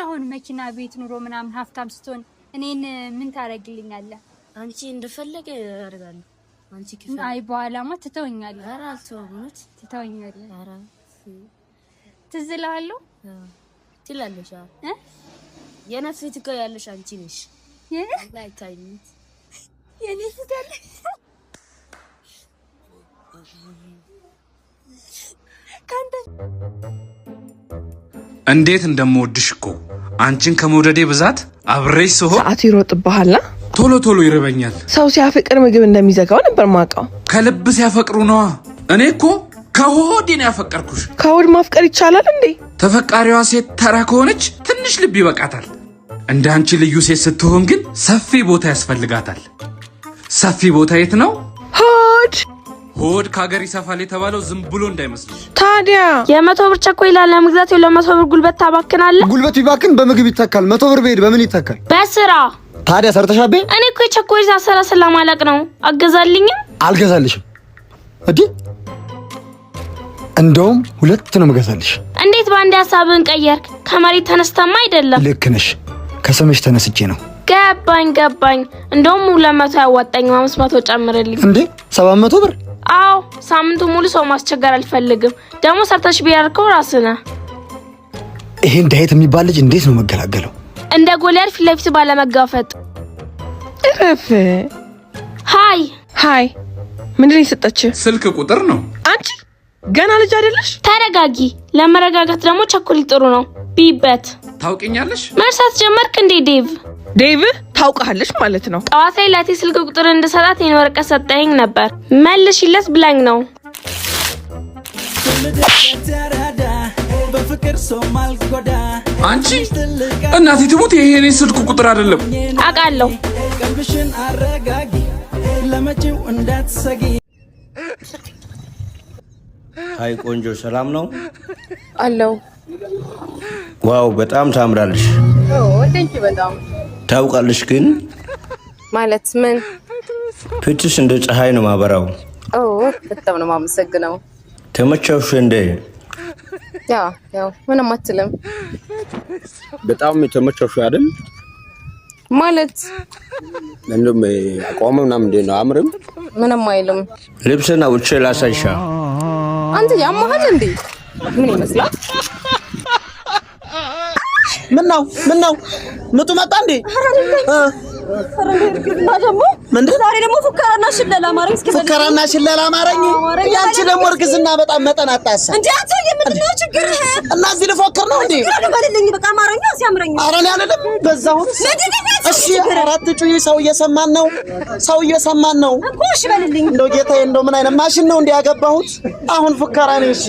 አሁን መኪና ቤት ኑሮ ምናምን ሀብታም ስትሆን እኔን ምን ታረግልኛለህ? አንቺ እንደፈለገ ያደርጋለሁ። አንቺ ክፈል። አይ በኋላማ ትተውኛለህ። ኧረ አልተውም። ትተውኛለህ። ኧረ ትዝ እልሃለሁ ትላለሽ። የነፍስ ትኮ ያለሽ አንቺ ነሽ። ላይ ታይኝት የኔ ፊት ያለ ካንተ እንዴት እንደምወድሽ እኮ አንቺን ከመውደዴ ብዛት አብሬሽ ስሆን ሰዓት ይሮጥብሃል። ቶሎ ቶሎ ይርበኛል። ሰው ሲያፈቅር ምግብ እንደሚዘጋው ነበር ማውቀው። ከልብ ሲያፈቅሩ ነዋ። እኔ እኮ ከሆዴ ነው ያፈቀርኩሽ። ከሆድ ማፍቀር ይቻላል እንዴ? ተፈቃሪዋ ሴት ተራ ከሆነች ትንሽ ልብ ይበቃታል። እንደ አንቺ ልዩ ሴት ስትሆን ግን ሰፊ ቦታ ያስፈልጋታል። ሰፊ ቦታ የት ነው? ሆድ ከሀገር ይሰፋል የተባለው ዝም ብሎ እንዳይመስልሽ። ታዲያ የ100 ብር ቸኮሌት ለመግዛት ለ100 ብር ጉልበት ታባክናለህ። ጉልበት ቢባክን በምግብ ይተካል። 100 ብር በሄድ በምን ይተካል? በስራ። ታዲያ ሰርተሻቤ? እኔ እኮ የቸኮሌት አሰራር ስለማላቅ ነው። አገዛልኝም? አልገዛልሽም። እዲ እንደውም 2 ነው መገዛልሽ። እንዴት ባንዴ ሐሳብን ቀየርክ? ከመሬት ተነስተማ አይደለም። ልክ ነሽ። ከሰመሽ ተነስቼ ነው። ገባኝ። እንደውም 200 ያዋጣኝ 500 ጨምርልኝ። እንዴ 700 ብር? አዎ ሳምንቱ ሙሉ ሰው ማስቸገር አልፈልግም። ደግሞ ሰርተሽ ቢያርከው ራስና ይሄ ዳይት የሚባል ልጅ እንዴት ነው መገላገለው? እንደ ጎሊያር ፊት ለፊት ባለመጋፈጥ። እረፍ። ሃይ ምንድነው የሰጠች? ስልክ ቁጥር ነው። አንቺ ገና ልጅ አይደለሽ? ተረጋጊ። ለመረጋጋት ደግሞ ቸኮሌት ጥሩ ነው። ቢበት ታውቂኛለሽ? መርሳት ጀመርክ እንዴ ዴቭ? ታውቃለሽ ማለት ነው። ጠዋት ላይ ለቲ ስልክ ቁጥር እንድሰጣት የኔ ወረቀት ሰጠኝ ነበር። መልሽለት ብላኝ ነው። አንቺ እናቴ ትሙት ይሄ የኔ ስልክ ቁጥር አይደለም። አውቃለሁ። ሃይ ቆንጆ ሰላም ነው አለው። ዋው በጣም ታምራለሽ። ቴንክ ዩ በጣም ታውቃለሽ ግን ማለት ምን? ፊትሽ እንደ ፀሐይ ነው ማበራው። በጣም ነው ማመሰግነው። ተመቸሽ እንዴ? ያው ምንም አትልም። በጣም ተመቸሽ አይደል? ማለት እንደም አቋም ምናምን እንደ ነው አምርም ምንም አይልም። ልብስና ውጪ ላሳይሻ። አንተ ያማሃል እንዴ? ምን ይመስላል? ምን ነው ምጡ መጣ እንዴ? ዛሬ ደግሞ ፉከራና ሽለላ አማረኝ። እስኪ ፉከራና ሽለላ አማረኝ። ያንቺ ደግሞ እርግዝና በጣም መጠን አጣሳ እንዴ? አንተ የምትለው ችግር እና እዚህ ልፎክር ነው እንዴ? ባልልኝ በቃ አማረኛ ሲያምረኝ። ኧረ እኔ አልልም በዛው። እሺ አራት ጩይ። ሰው እየሰማን ነው እኮ። እሺ በልልኝ። እንደው ጌታዬ እንደው ምን አይነት ማሽን ነው እንዴ ያገባሁት? አሁን ፉከራ ነው። እሺ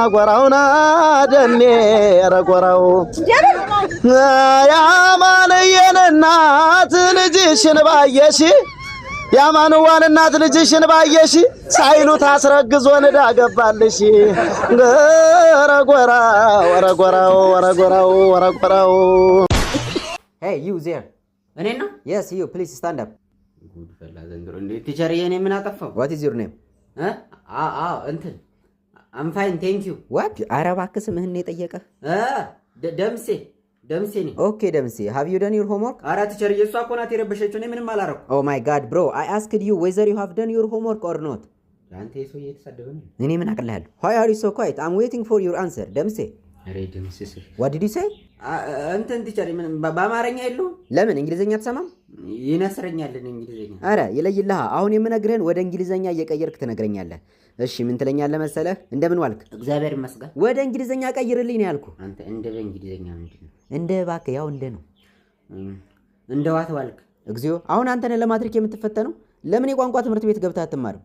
ጎራውና ደኔ ረጎራው ያማንየን እናት ልጅሽን ባየሽ ያማንዋን እናት ልጅሽን ባየሽ ሳይሉት አስረግዞ ንዳ ገባልሽ። ረጎራው Hey you there? እኔ ነው? Yes you please stand up. ጉድ ፈላ ዘንድሮ እንዴ ቲቸር የኔ ምን አጠፋው? What is your name? እንትን I'm fine thank you. What? አረባክ ስምህን ነው የጠየቀህ? ደምሴ ነኝ። Okay ደምሴ have you done your homework? ኧረ ቲቸር የሷ እኮ ናት የረበሸችው። እኔ ምንም አላረኩ። Oh my god bro I asked you whether you have done your homework or not. አንተ የሰው እየተሳደበ ነው። እኔ ምን አቅልሃለሁ? Why are you so quiet? I'm waiting for your answer ደምሴ. አሬ ደምሴ What did you say? እንትን ቲቸር ምን በአማርኛ የለውም? ለምን እንግሊዘኛ አትሰማም? ይነስረኛል እንግሊዘኛ። አረ ይለይልህ። አሁን የምነግርህን ወደ እንግሊዘኛ እየቀየርክ ትነግረኛለህ። እሺ ምን ትለኛለህ መሰለህ? እንደምን ዋልክ? እግዚአብሔር ይመስገን። ወደ እንግሊዘኛ ቀይርልኝ ነው ያልኩህ። አንተ እንደ እንግሊዘኛ ምንድነው? እንደ እባክህ ያው እንደ ነው። እንደ ዋት ዋልክ? እግዚኦ አሁን አንተ ነህ ለማትሪክ የምትፈተነው? ለምን የቋንቋ ትምህርት ቤት ገብተህ አትማርም?